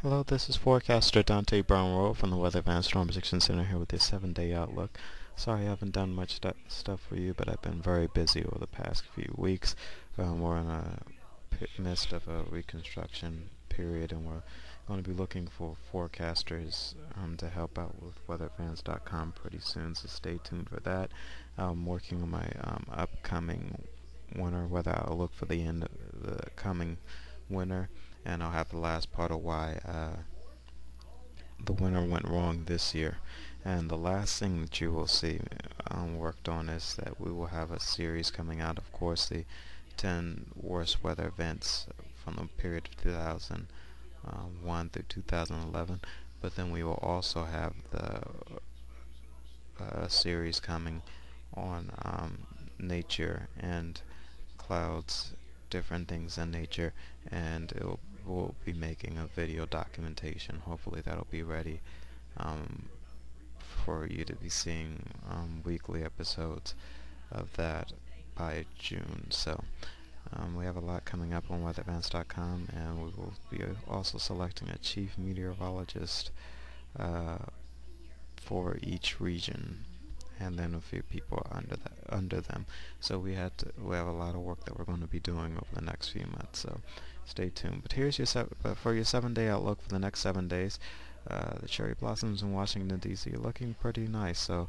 Hello, this is forecaster Dante Brownroll from the Weather Advanced Storm Prediction Center here with your 7-day outlook. Sorry I haven't done much stuff for you, but I've been very busy over the past few weeks. We're in a midst of a reconstruction period, and we're going to be looking for forecasters to help out with weatheradvance.com pretty soon, so stay tuned for that. I'm working on my upcoming winter weather outlook for the end of the coming winter, and I'll have the last part of why the winter went wrong this year. And the last thing that you will see worked on is that we will have a series coming out, of course, the 10 worst weather events from the period of 2001 through 2011, but then we will also have the series coming on nature and clouds, different things in nature, and we'll be making a video documentation. Hopefully that'll be ready for you to be seeing weekly episodes of that by June. So we have a lot coming up on weatheradvance.com, and we will be also selecting a chief meteorologist for each region, and then a few people under them. So we have a lot of work that we're going to be doing over the next few months. So stay tuned. But here's your for your 7-day outlook for the next 7 days. The cherry blossoms in Washington D.C. are looking pretty nice. So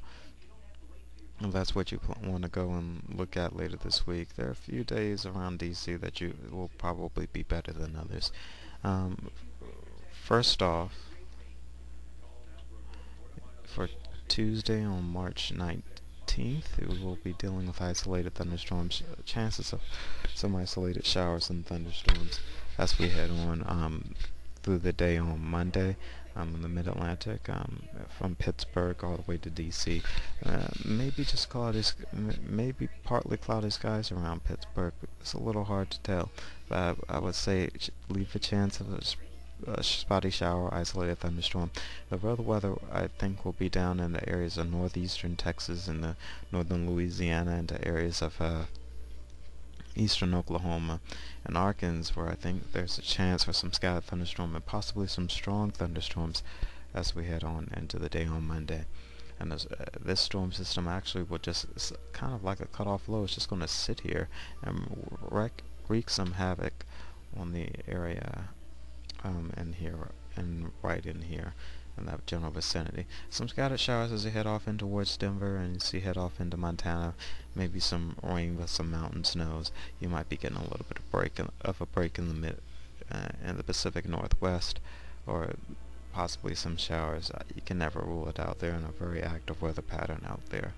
if that's what you want to go and look at later this week, there are a few days around D.C. that you will probably be better than others. First off, for Tuesday on March 19th, we will be dealing with isolated thunderstorms, chances of some isolated showers and thunderstorms as we head on through the day on Monday in the Mid-Atlantic, from Pittsburgh all the way to D.C. Maybe just cloudy, maybe partly cloudy skies around Pittsburgh. It's a little hard to tell, but I would say leave a chance of a spotty shower, isolated thunderstorm. The real weather, I think, will be down in the areas of northeastern Texas and the northern Louisiana, and the areas of eastern Oklahoma and Arkansas, where I think there's a chance for some scattered thunderstorm and possibly some strong thunderstorms as we head on into the day on Monday. And this storm system actually will just, kind of like a cutoff low, it's just going to sit here and wreak some havoc on the area in here and right in here in that general vicinity. Some scattered showers as you head off in towards Denver, and you head off into Montana. Maybe some rain with some mountain snows. You might be getting a little bit of a break in the in the Pacific Northwest, or possibly some showers. You can never rule it out. They're in a very active weather pattern out there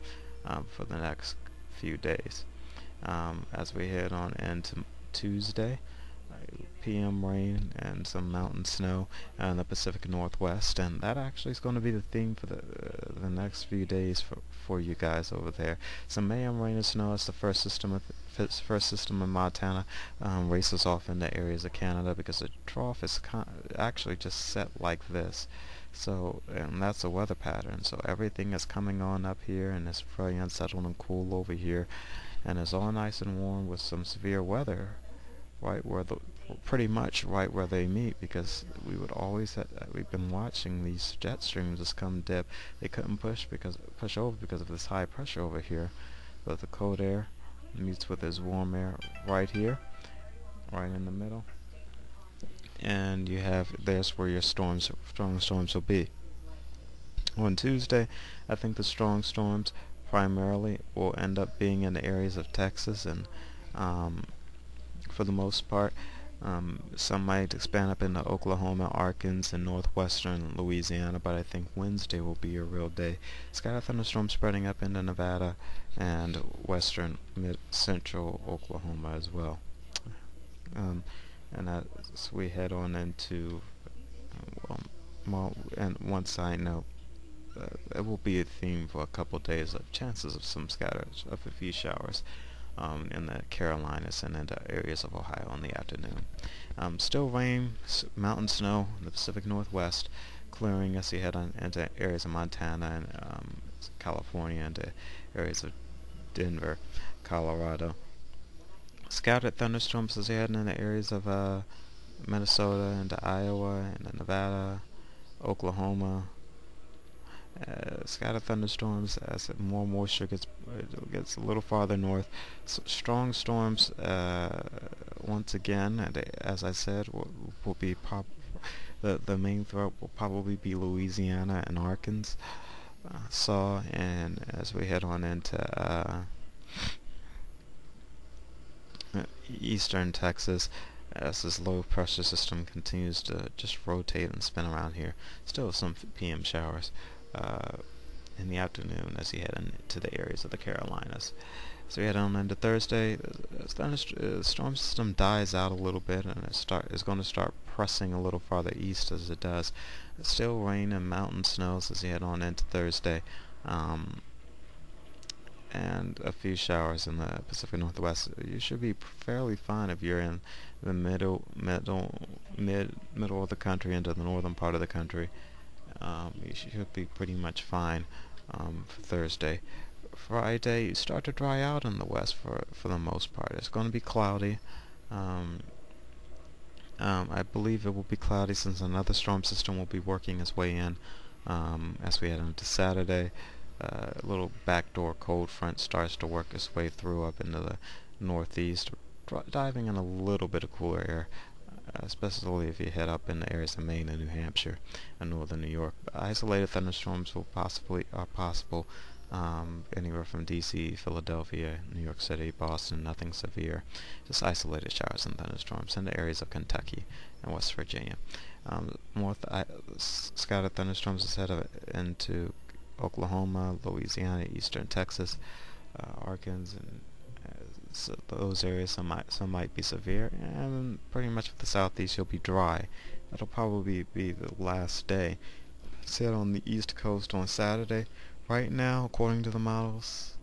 for the next few days. As we head on into Tuesday, PM rain and some mountain snow in the Pacific Northwest, and that actually is going to be the theme for the next few days for you guys over there. Some AM rain and snow as the first system in Montana races off into areas of Canada, because the trough is actually just set like this. So, and that's a weather pattern. So everything is coming on up here, and it's very unsettled and cool over here, and it's all nice and warm with some severe weather right where pretty much right where they meet, because we would always we've been watching these jet streams just come dip. They couldn't push over because of this high pressure over here, but the cold air meets with this warm air right here, right in the middle, and there's where your strong storms will be. On Tuesday, I think the strong storms primarily will end up being in the areas of Texas, and for the most part, some might expand up into Oklahoma, Arkansas, and northwestern Louisiana, but I think Wednesday will be a real day. Scattered thunderstorms spreading up into Nevada and western mid-central Oklahoma as well. And as we head on into, and one side note, it will be a theme for a couple days of chances of some scatters of a few showers in the Carolinas and into areas of Ohio in the afternoon. Still rain, mountain snow in the Pacific Northwest, clearing as you head on into areas of Montana and California, into areas of Denver, Colorado. Scattered thunderstorms as you head into areas of Minnesota into Iowa, into Nevada, Oklahoma. Scattered thunderstorms as more moisture gets a little farther north. Strong storms once again, and as I said, will be the main threat will probably be Louisiana and Arkansas. And as we head on into eastern Texas, as this low pressure system continues to just rotate and spin around here, still some PM showers in the afternoon as you head into the areas of the Carolinas. So we head on into Thursday. The storm system dies out a little bit, and is going to start pressing a little farther east as it does. It's still rain and mountain snows as you head on into Thursday, and a few showers in the Pacific Northwest. You should be fairly fine if you're in the middle of the country into the northern part of the country. You should be pretty much fine for Thursday. Friday, you start to dry out in the west for the most part. It's going to be cloudy. I believe it will be cloudy since another storm system will be working its way in as we head into Saturday. A little backdoor cold front starts to work its way through up into the northeast, diving in a little bit of cooler air, especially if you head up in the areas of Maine and New Hampshire and northern New York. Isolated thunderstorms are possible anywhere from D.C., Philadelphia, New York City, Boston. Nothing severe, just isolated showers and thunderstorms in the areas of Kentucky and West Virginia. More scattered thunderstorms is headed into Oklahoma, Louisiana, eastern Texas, Arkansas, and so those areas. Some might be severe, and pretty much for the southeast you'll be dry. That'll probably be the last day. Set on the east coast on Saturday. Right now, according to the models,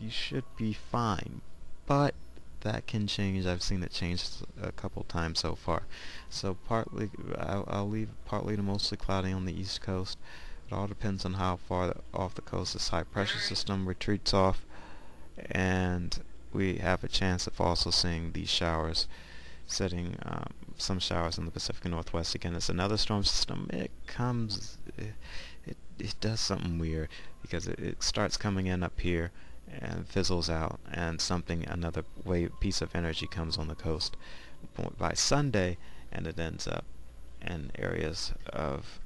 you should be fine, but that can change. I've seen it change a couple times so far. So I'll leave partly to mostly cloudy on the east coast. It all depends on how far off the coast this high pressure system retreats off, and we have a chance of also seeing these showers setting some showers in the Pacific Northwest. Again, it's another storm system. It does something weird because it starts coming in up here and fizzles out, and another piece of energy comes on the coast by Sunday, and it ends up in areas of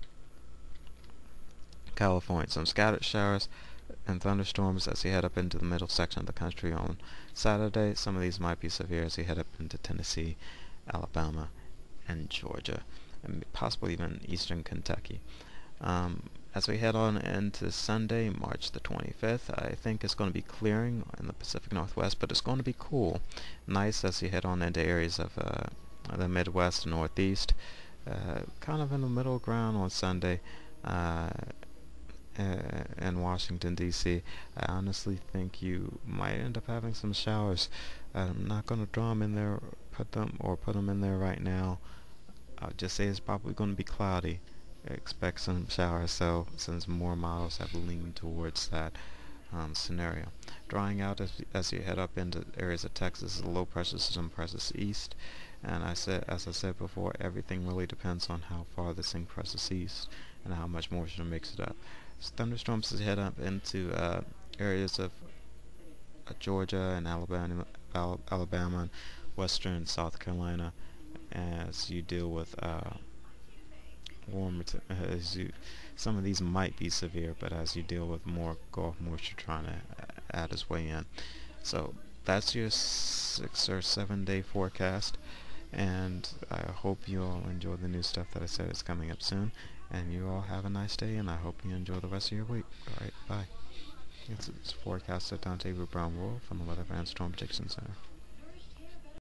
California. Some scattered showers and thunderstorms as you head up into the middle section of the country on Saturday. Some of these might be severe as you head up into Tennessee, Alabama, and Georgia, and possibly even eastern Kentucky. As we head on into Sunday, March the 25th, I think it's going to be clearing in the Pacific Northwest, but it's going to be cool. Nice as you head on into areas of the Midwest and Northeast. Kind of in the middle ground on Sunday in Washington, D.C. I honestly think you might end up having some showers. I'm not going to draw them in there, put them in there right now. I'll just say it's probably going to be cloudy. Expect some showers, so since more models have leaned towards that scenario. Drying out as you head up into areas of Texas, the low pressure system presses east, and as I said before, everything really depends on how far this thing presses east and how much moisture makes it up. So thunderstorms as you head up into areas of Georgia and Alabama and western South Carolina as you deal with warmer some of these might be severe, but as you deal with more Gulf moisture trying to add its way in. So that's your 6 or 7 day forecast, and I hope you all enjoy the new stuff that I said is coming up soon, and you all have a nice day, and I hope you enjoy the rest of your week. Alright, bye. It's forecaster Dante Brown World from the Weather Van Storm Prediction Center.